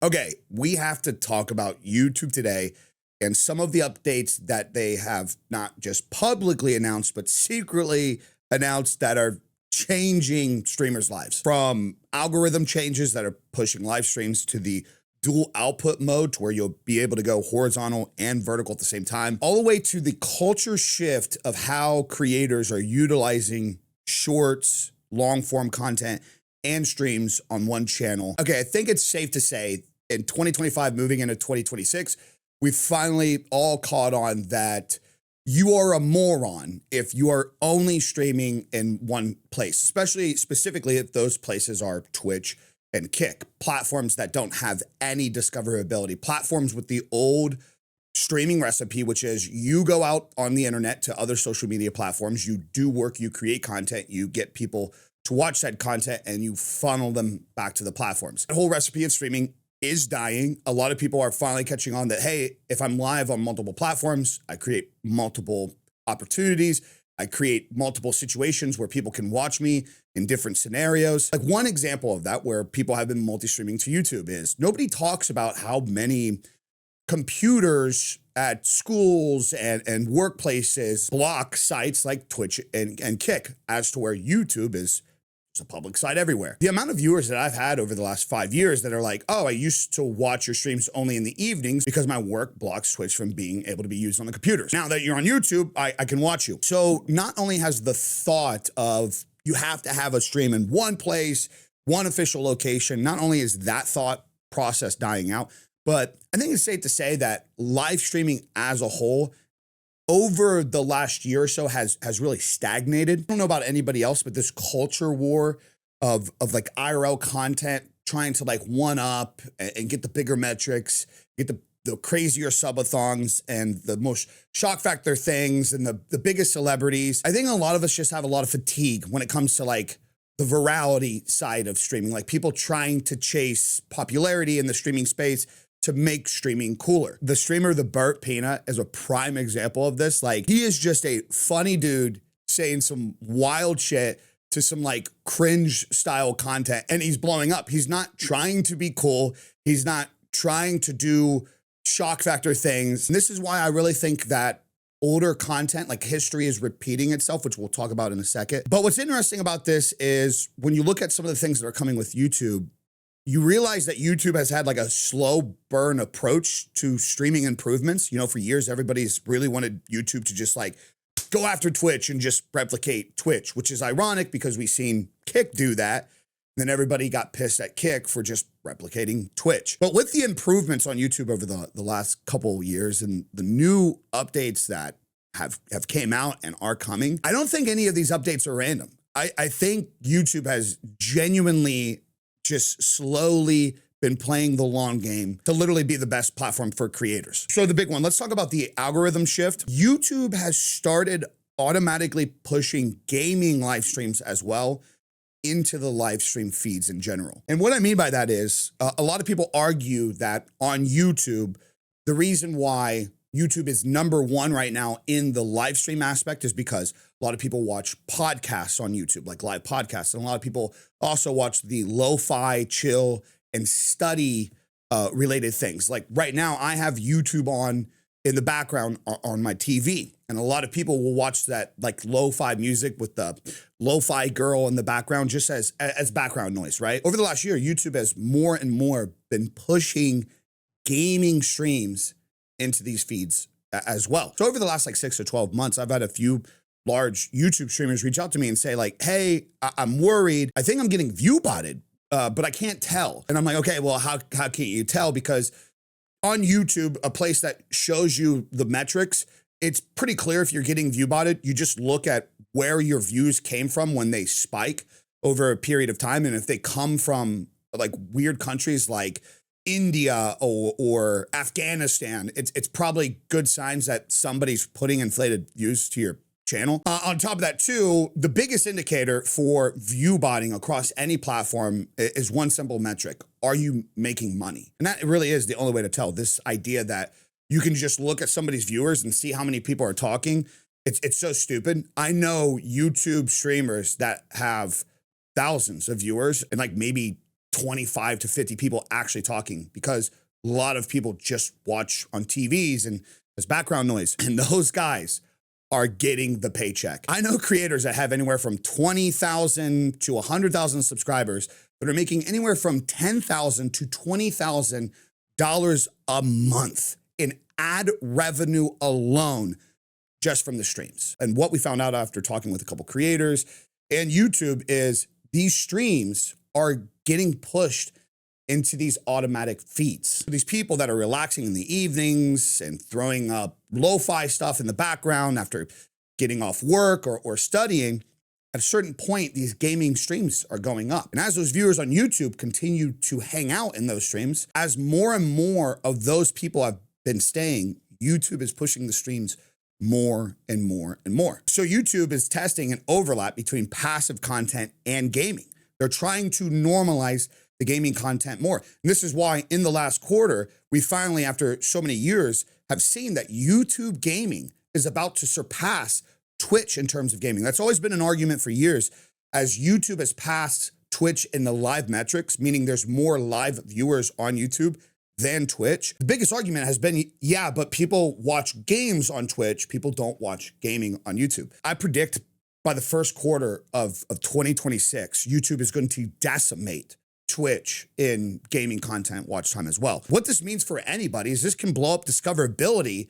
Okay, we have to talk about YouTube today and some of the updates that they have not just publicly announced, but secretly announced that are changing streamers' lives. From algorithm changes that are pushing live streams to the dual output mode to where you'll be able to go horizontal and vertical at the same time, all the way to the culture shift of how creators are utilizing shorts, long form content, and streams on one channel. Okay, I think it's safe to say in 2025, moving into 2026, we've finally all caught on that you are a moron if you are only streaming in one place, specifically if those places are Twitch and Kick, platforms that don't have any discoverability, platforms with the old streaming recipe, which is you go out on the internet to other social media platforms, you do work, you create content, you get people to watch said content, and you funnel them back to the platforms. The whole recipe of streaming is dying. A lot of people are finally catching on that, hey, if I'm live on multiple platforms, I create multiple opportunities, I create multiple situations where people can watch me in different scenarios. Like one example of that where people have been multi-streaming to YouTube is nobody talks about how many computers at schools and workplaces block sites like Twitch and Kick as to where YouTube is a public site everywhere. The amount of viewers that I've had over the last 5 years that are like, oh, I used to watch your streams only in the evenings because my work blocks Twitch from being able to be used on the computers. Now that you're on YouTube, I can watch you. So not only has the thought of you have to have a stream in one place, one official location, not only is that thought process dying out, but I think it's safe to say that live streaming as a whole over the last year or so has really stagnated. I don't know about anybody else, but this culture war of like IRL content trying to like one up and get the bigger metrics, get the crazier subathons and the most shock factor things and the biggest celebrities. I think a lot of us just have a lot of fatigue when it comes to like the virality side of streaming, like people trying to chase popularity in the streaming space to make streaming cooler. The streamer, the Burt Peanut, is a prime example of this. Like he is just a funny dude saying some wild shit to some like cringe style content and he's blowing up. He's not trying to be cool. He's not trying to do shock factor things. And this is why I really think that older content, like history is repeating itself, which we'll talk about in a second. But what's interesting about this is when you look at some of the things that are coming with YouTube, you realize that YouTube has had like a slow burn approach to streaming improvements. You know, for years, everybody's really wanted YouTube to just like go after Twitch and just replicate Twitch, which is ironic because we've seen Kick do that. And then everybody got pissed at Kick for just replicating Twitch. But with the improvements on YouTube over the last couple of years and the new updates that have came out and are coming, I don't think any of these updates are random. I think YouTube has genuinely just slowly been playing the long game to literally be the best platform for creators. So the big one, let's talk about the algorithm shift. YouTube has started automatically pushing gaming live streams as well into the live stream feeds in general. And what I mean by that is a lot of people argue that on YouTube, the reason why YouTube is #1 right now in the live stream aspect is because a lot of people watch podcasts on YouTube, like live podcasts. And a lot of people also watch the lo-fi, chill, and study related things. Like right now, I have YouTube on in the background on my TV. And a lot of people will watch that like lo-fi music with the lo-fi girl in the background just as background noise, right? Over the last year, YouTube has more and more been pushing gaming streams into these feeds as well. So over the last like 6 or 12 months, I've had a few large YouTube streamers reach out to me and say like, hey, I'm worried. I think I'm getting view botted, but I can't tell. And I'm like, okay, well, how can't you tell? Because on YouTube, a place that shows you the metrics, it's pretty clear if you're getting view botted. You just look at where your views came from when they spike over a period of time. And if they come from like weird countries like India or Afghanistan, it's probably good signs that somebody's putting inflated views to your channel. On top of that too, the biggest indicator for view botting across any platform is one simple metric. Are you making money? And that really is the only way to tell. This idea that you can just look at somebody's viewers and see how many people are talking, it's so stupid. I know YouTube streamers that have thousands of viewers and like maybe 25 to 50 people actually talking, because a lot of people just watch on TVs and there's background noise, and those guys are getting the paycheck. I know creators that have anywhere from 20,000 to 100,000 subscribers that are making anywhere from $10,000 to $20,000 a month in ad revenue alone, just from the streams. And what we found out after talking with a couple creators and YouTube is these streams are getting pushed into these automatic feeds. These people that are relaxing in the evenings and throwing up lo-fi stuff in the background after getting off work or studying, at a certain point, these gaming streams are going up. And as those viewers on YouTube continue to hang out in those streams, as more and more of those people have been staying, YouTube is pushing the streams more and more and more. So YouTube is testing an overlap between passive content and gaming. They're trying to normalize the gaming content more. And this is why in the last quarter, we finally, after so many years, have seen that YouTube gaming is about to surpass Twitch in terms of gaming. That's always been an argument for years, as YouTube has passed Twitch in the live metrics, meaning there's more live viewers on YouTube than Twitch. The biggest argument has been, yeah, but people watch games on Twitch. People don't watch gaming on YouTube. I predict by the first quarter of 2026, YouTube is going to decimate Twitch in gaming content watch time as well. What this means for anybody is this can blow up discoverability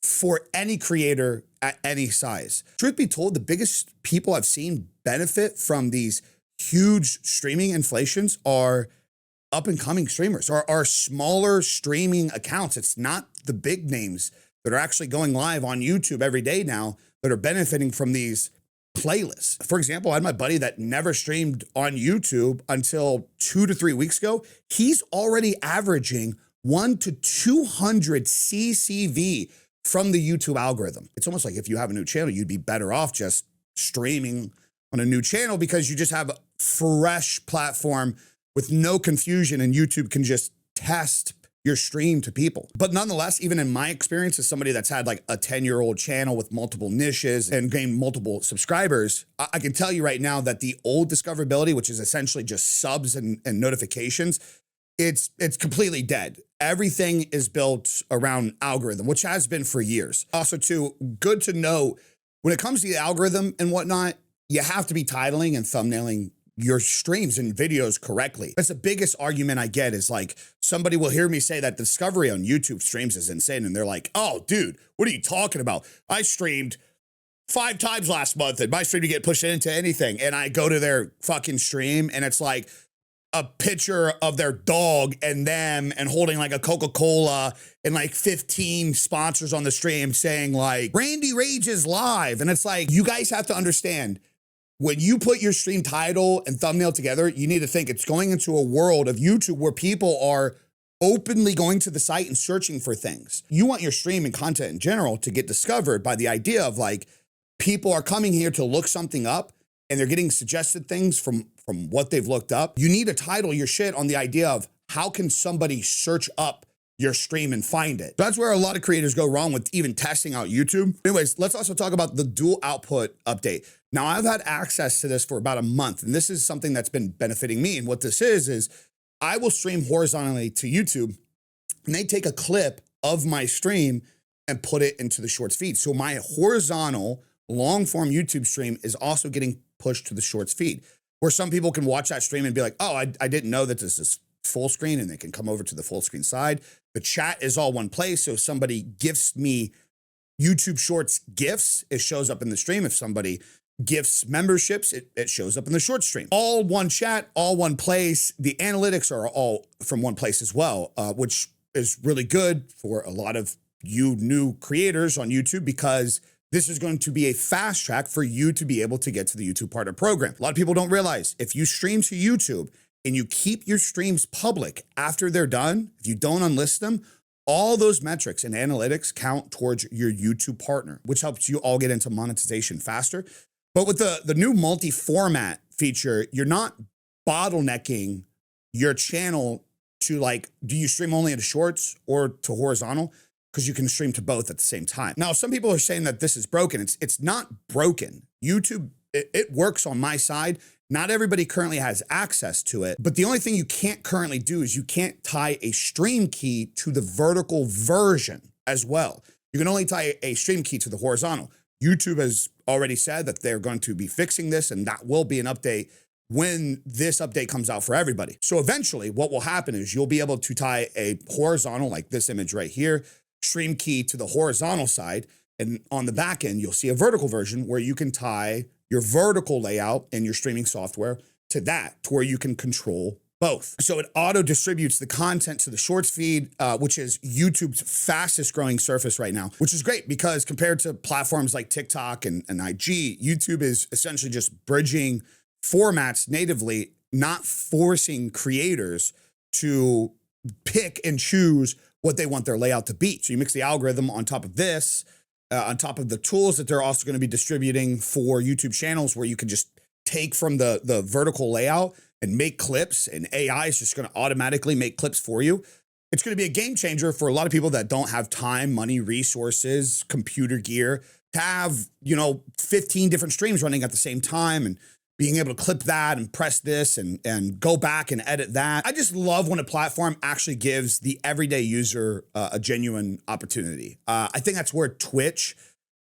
for any creator at any size. Truth be told, the biggest people I've seen benefit from these huge streaming inflations are up and coming streamers, or are smaller streaming accounts. It's not the big names that are actually going live on YouTube every day now that are benefiting from these playlists. For example, I had my buddy that never streamed on YouTube until 2 to 3 weeks ago. He's already averaging 1 to 200 CCV from the YouTube algorithm. It's almost like if you have a new channel, you'd be better off just streaming on a new channel, because you just have a fresh platform with no confusion, and YouTube can just test your stream to people. But nonetheless, even in my experience as somebody that's had like a 10-year-old channel with multiple niches and gained multiple subscribers, I can tell you right now that the old discoverability, which is essentially just subs and notifications, it's completely dead. Everything is built around algorithm, which has been for years. Also too, good to know, when it comes to the algorithm and whatnot, you have to be titling and thumbnailing your streams and videos correctly. That's the biggest argument I get, is like, somebody will hear me say that discovery on YouTube streams is insane. And they're like, oh, dude, what are you talking about? I streamed 5 times last month and my stream didn't get pushed into anything. And I go to their fucking stream and it's like a picture of their dog and them and holding like a Coca-Cola and like 15 sponsors on the stream saying like, Randy Rage is live. And it's like, you guys have to understand, when you put your stream title and thumbnail together, you need to think it's going into a world of YouTube where people are openly going to the site and searching for things. You want your stream and content in general to get discovered by the idea of like, people are coming here to look something up and they're getting suggested things from what they've looked up. You need to title your shit on the idea of how can somebody search up your stream and find it. That's where a lot of creators go wrong with even testing out YouTube. Anyways, let's also talk about the dual output update. Now, I've had access to this for about a month, and this is something that's been benefiting me. And what this is I will stream horizontally to YouTube, and they take a clip of my stream and put it into the Shorts feed. So my horizontal long form YouTube stream is also getting pushed to the Shorts feed, where some people can watch that stream and be like, oh, I didn't know that this is full screen, and they can come over to the full screen side. The chat is all one place. So if somebody gifts me YouTube Shorts gifts, it shows up in the stream. If somebody gifts memberships, it shows up in the short stream. All one chat, all one place. The analytics are all from one place as well, which is really good for a lot of you new creators on YouTube, because this is going to be a fast track for you to be able to get to the YouTube Partner Program. A lot of people don't realize, if you stream to YouTube and you keep your streams public after they're done, if you don't unlist them, all those metrics and analytics count towards your YouTube partner, which helps you all get into monetization faster. But with the new multi-format feature, you're not bottlenecking your channel to like, do you stream only to Shorts or to horizontal? Because you can stream to both at the same time. Now, some people are saying that this is broken. It's not broken. YouTube, it works on my side, Not everybody currently has access to it, but the only thing you can't currently do is you can't tie a stream key to the vertical version as well. You can only tie a stream key to the horizontal. YouTube has already said that they're going to be fixing this, and that will be an update when this update comes out for everybody. So eventually what will happen is you'll be able to tie a horizontal, like this image right here, stream key to the horizontal side. And on the back end, you'll see a vertical version where you can tie your vertical layout in your streaming software to that, to where you can control both. So it auto distributes the content to the shorts feed, which is YouTube's fastest growing surface right now, which is great because compared to platforms like TikTok and IG, YouTube is essentially just bridging formats natively, not forcing creators to pick and choose what they want their layout to be. So you mix the algorithm on top of this, on top of the tools that they're also going to be distributing for YouTube channels, where you can just take from the vertical layout and make clips, and AI is just going to automatically make clips for you. It's going to be a game changer for a lot of people that don't have time, money, resources, computer gear to have, 15 different streams running at the same time and being able to clip that and press this and go back and edit that. I just love when a platform actually gives the everyday user a genuine opportunity. I think that's where Twitch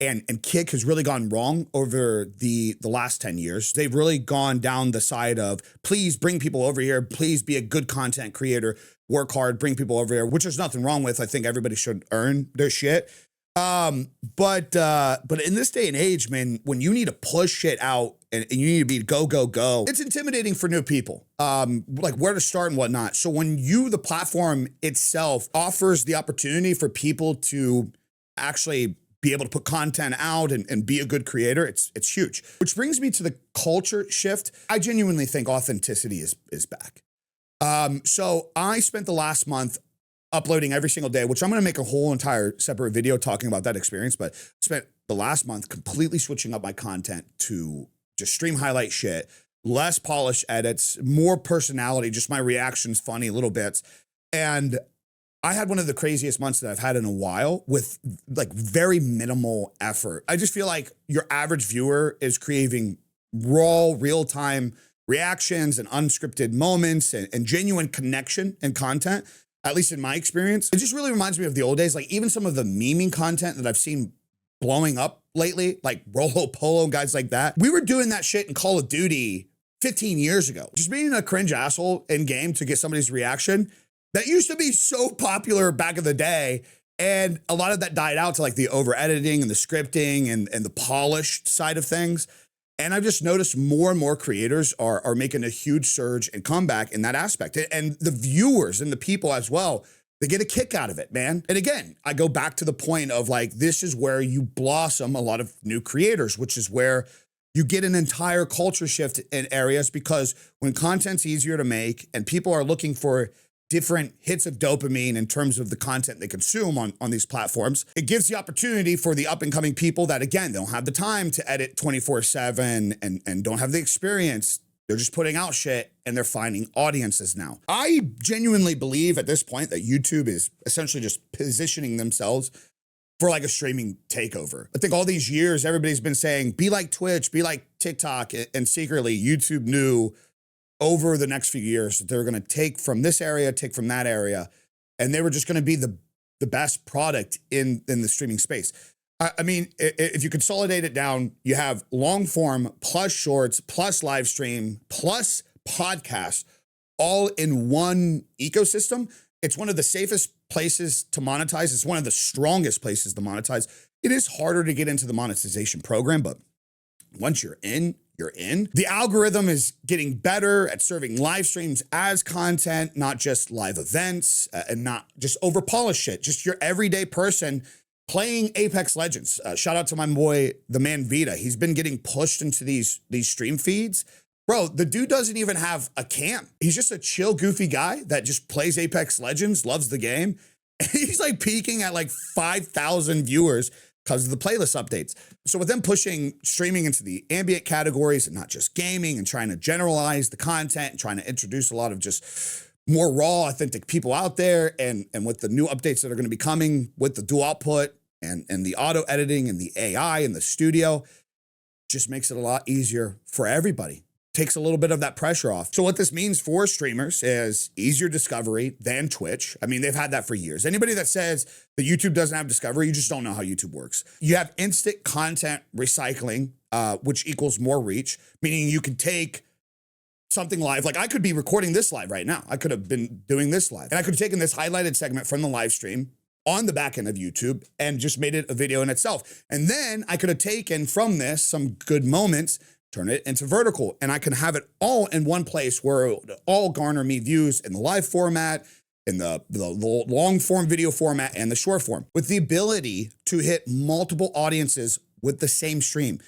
and Kick has really gone wrong over the last 10 years. They've really gone down the side of, please bring people over here. Please be a good content creator, work hard, bring people over here, which there's nothing wrong with. I think everybody should earn their shit. But in this day and age, man, when you need to push shit out and you need to be go, go, go, it's intimidating for new people, like where to start and whatnot. So when the platform itself offers the opportunity for people to actually be able to put content out and be a good creator, it's huge. Which brings me to the culture shift. I genuinely think authenticity is back. So I spent the last month uploading every single day, which I'm going to make a whole entire separate video talking about that experience, but spent the last month completely switching up my content to just stream highlight shit, less polished edits, more personality, just my reactions, funny little bits. And I had one of the craziest months that I've had in a while with like very minimal effort. I just feel like your average viewer is craving raw, real-time reactions and unscripted moments and genuine connection and content. At least in my experience, it just really reminds me of the old days. Like even some of the memeing content that I've seen blowing up lately, like Rolo Polo and guys like that. We were doing that shit in Call of Duty 15 years ago. Just being a cringe asshole in game to get somebody's reaction. That used to be so popular back in the day. And a lot of that died out to like the over editing and the scripting and the polished side of things. And I've just noticed more and more creators are making a huge surge and comeback in that aspect. And the viewers and the people as well, they get a kick out of it, man. And again, I go back to the point of like, this is where you blossom a lot of new creators, which is where you get an entire culture shift in areas, because when content's easier to make and people are looking for different hits of dopamine in terms of the content they consume on these platforms, it gives the opportunity for the up and coming people that, again, they don't have the time to edit 24/7 and don't have the experience. They're just putting out shit and they're finding audiences now. I genuinely believe at this point that YouTube is essentially just positioning themselves for like a streaming takeover. I think all these years, everybody's been saying, be like Twitch, be like TikTok, and secretly YouTube knew over the next few years that they're going to take from this area, take from that area, and they were just going to be the best product in the streaming space. I mean, if you consolidate it down, you have long form plus shorts plus live stream plus podcast all in one ecosystem. It's one of the safest places to monetize. It's one of the strongest places to monetize. It is harder to get into the monetization program, but once you're in, you're in. The algorithm is getting better at serving live streams as content, not just live events and not just over polished shit, just your everyday person playing Apex Legends. Shout out to my boy, the man Vita. He's been getting pushed into these stream feeds. Bro, the dude doesn't even have a cam. He's just a chill, goofy guy that just plays Apex Legends, loves the game. And he's like peaking at like 5,000 viewers because of the playlist updates. So with them pushing streaming into the ambient categories and not just gaming and trying to generalize the content and trying to introduce a lot of just more raw, authentic people out there, and with the new updates that are going to be coming with the dual output and the auto editing and the AI and the studio, just makes it a lot easier for everybody. takes a little bit of that pressure off. So what this means for streamers is easier discovery than Twitch. I mean, they've had that for years. Anybody that says that YouTube doesn't have discovery, you just don't know how YouTube works. You have instant content recycling, which equals more reach, meaning you can take something live. Like I could be recording this live right now. I could have been doing this live, and I could have taken this highlighted segment from the live stream on the back end of YouTube and just made it a video in itself. And then I could have taken from this some good moments, turn it into vertical, and I can have it all in one place where it would all garner me views in the live format, in the long form video format, and the short form, with the ability to hit multiple audiences with the same stream,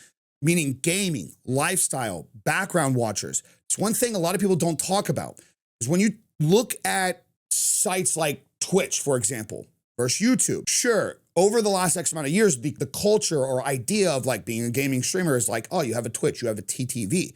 meaning gaming, lifestyle, background watchers. It's one thing a lot of people don't talk about is when you look at sites like Twitch, for example, versus YouTube. Sure, over the last X amount of years, the culture or idea of like being a gaming streamer is like, oh, you have a Twitch, you have a TTV.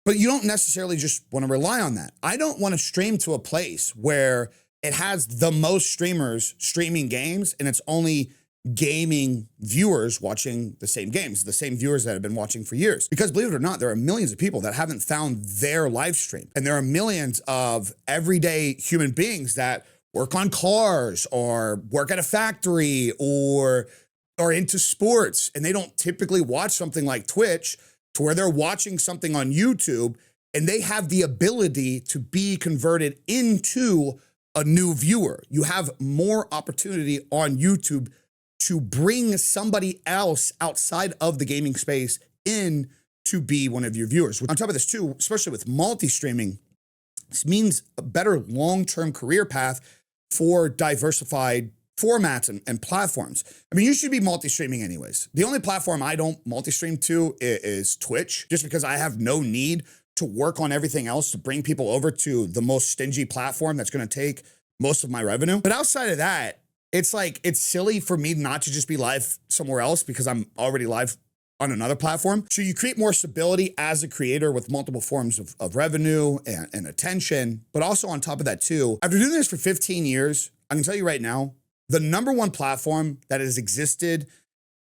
But you don't necessarily just want to rely on that. I don't want to stream to a place where it has the most streamers streaming games and it's only gaming viewers watching the same games, the same viewers that have been watching for years. Because believe it or not, there are millions of people that haven't found their live stream. And there are millions of everyday human beings that work on cars or work at a factory or are into sports, and they don't typically watch something like Twitch to where they're watching something on YouTube and they have the ability to be converted into a new viewer. You have more opportunity on YouTube to bring somebody else outside of the gaming space in to be one of your viewers. On top of this too, especially with multi-streaming, this means a better long-term career path for diversified formats and platforms. I mean, you should be multi-streaming anyways. The only platform I don't multi-stream to is Twitch, just because I have no need to work on everything else to bring people over to the most stingy platform that's gonna take most of my revenue. But outside of that, it's like, it's silly for me not to just be live somewhere else because I'm already live on another platform. So you create more stability as a creator with multiple forms of revenue and attention. But also on top of that too, after doing this for 15 years, I can tell you right now, the #1 platform that has existed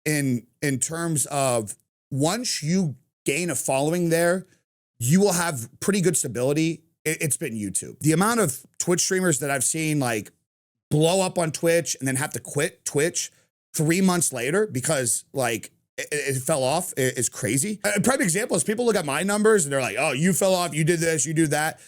in terms of once you gain a following there, you will have pretty good stability. It's been YouTube. The amount of Twitch streamers that I've seen like blow up on Twitch and then have to quit Twitch 3 months later because like it fell off is crazy. A prime example is people look at my numbers and they're like, oh, you fell off, you did this, you do that.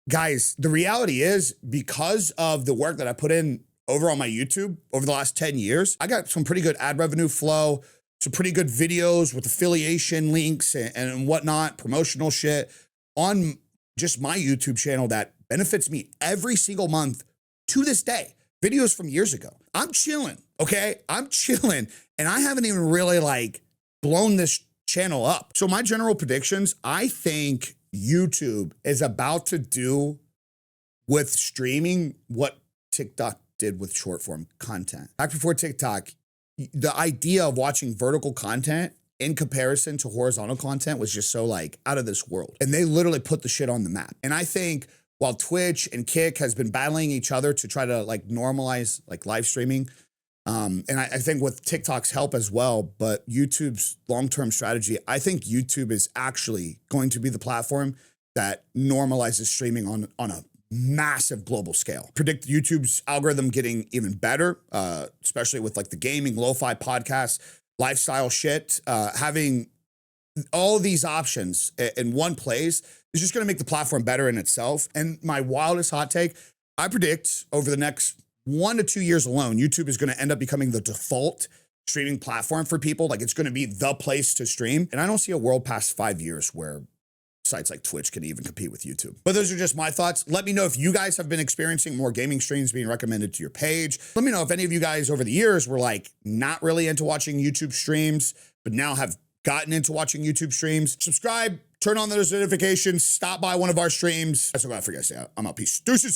Guys, the reality is because of the work that I put in over on my YouTube over the last 10 years, I got some pretty good ad revenue flow, some pretty good videos with affiliation links and whatnot, promotional shit on just my YouTube channel that benefits me every single month to this day. Videos from years ago. I'm chilling, okay? I'm chilling, and I haven't even really like blown this channel up. So my general predictions, I think YouTube is about to do with streaming what TikTok did with short form content. Back before TikTok, the idea of watching vertical content in comparison to horizontal content was just so like out of this world. And they literally put the shit on the map. And I think while Twitch and Kick has been battling each other to try to like normalize like live streaming, and I think with TikTok's help as well, but YouTube's long-term strategy, I think YouTube is actually going to be the platform that normalizes streaming on a massive global scale. Predict YouTube's algorithm getting even better, especially with like the gaming, lo-fi podcasts, lifestyle shit, having all these options in one place is just gonna make the platform better in itself. And my wildest hot take, I predict over the next 1 to 2 years alone, YouTube is gonna end up becoming the default streaming platform for people. Like it's gonna be the place to stream. And I don't see a world past 5 years where sites like Twitch can even compete with YouTube. But those are just my thoughts. Let me know if you guys have been experiencing more gaming streams being recommended to your page. Let me know if any of you guys over the years were like not really into watching YouTube streams, but now have gotten into watching YouTube streams. Subscribe, turn on those notifications, stop by one of our streams. That's what I forgot to say. I'm out. Peace. Deuces.